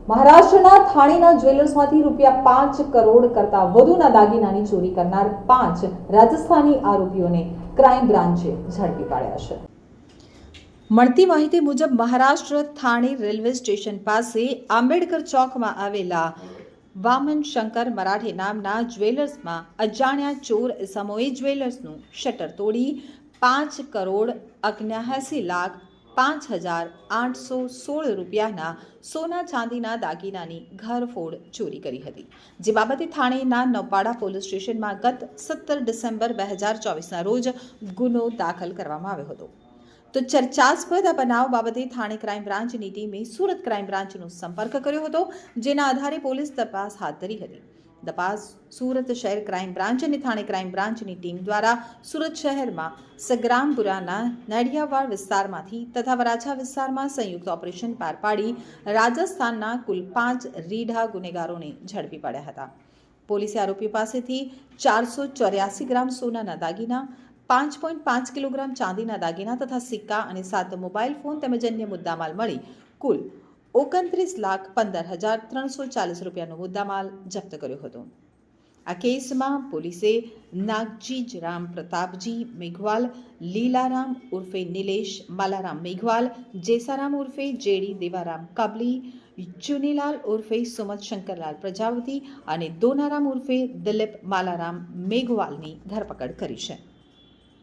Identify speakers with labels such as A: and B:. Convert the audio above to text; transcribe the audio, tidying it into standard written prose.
A: મહારાષ્ટ્રના થાણીના જ્વેલર્સમાંથી ₹5 કરોડ કરતાં વધુના દાગીનાની ચોરી કરનાર 5 રાજસ્થાની આરોપીઓને ક્રાઇમ બ્રાન્ચે ઝડપી પાડ્યા છે. મળતી માહિતી મુજબ મહારાષ્ટ્ર થાણી રેલવે સ્ટેશન પાસે આંબેડકર ચોકમાં આવેલા વામન શંકર મરાઠે નામના જ્વેલર્સમાં અજાણ્યા ચોર ઇસમોએ જ્વેલર્સનું શટર તોડી 5,78,05,816 રૂપિયાના સોના ચાંદીના દાગીનાની ઘરફોડ ચોરી કરી હતી. જે બાબતે થાણેના નવપાડા પોલીસ સ્ટેશનમાં ગત 17 ડિસેમ્બર 2024ના રોજ ગુનો દાખલ કરવામાં આવ્યો હતો. તો ચર્ચાસ્પદ આ બનાવ બાબતે થાણે ક્રાઇમ બ્રાન્ચની ટીમે સુરત ક્રાઇમ બ્રાન્ચનો સંપર્ક કર્યો હતો, જેના આધારે પોલીસ તપાસ હાથ ધરી હતી. તપાસ સુરત શહેર ક્રાઇમ બ્રાન્ચ અને થાણે ક્રાઇમ બ્રાન્ચની ટીમ દ્વારા સુરત શહેરમાં સગ્રામપુરાના નડિયાવાડ વિસ્તારમાંથી તથા વરાછા વિસ્તારમાં સંયુક્ત ઓપરેશન પાર પાડી રાજસ્થાનના કુલ 5 રીઢા ગુનેગારોને ઝડપી પાડ્યા હતા. પોલીસે આરોપીઓ પાસેથી 484 ગ્રામ સોનાના દાગીના, 5.5 કિલોગ્રામ ચાંદીના દાગીના તથા સિક્કા અને 7 મોબાઈલ ફોન તેમજ અન્ય મુદ્દામાલ મળી કુલ 29,15,340 રૂપિયાનો મુદ્દામાલ જપ્ત કર્યો હતો. આ કેસમાં પોલીસે નાગજી રામ પ્રતાપજી મેઘવાલ, લીલારામ ઉર્ફે નિલેશ માલારામ મેઘવાલ, જેસારામ ઉર્ફે જેડી દેવારામ કાબલી, ચુનીલાલ ઉર્ફે સુમત શંકરલાલ પ્રજાપતિ અને દોનારામ ઉર્ફે દિલીપ માલારામ મેઘવાલની ધરપકડ કરી છે.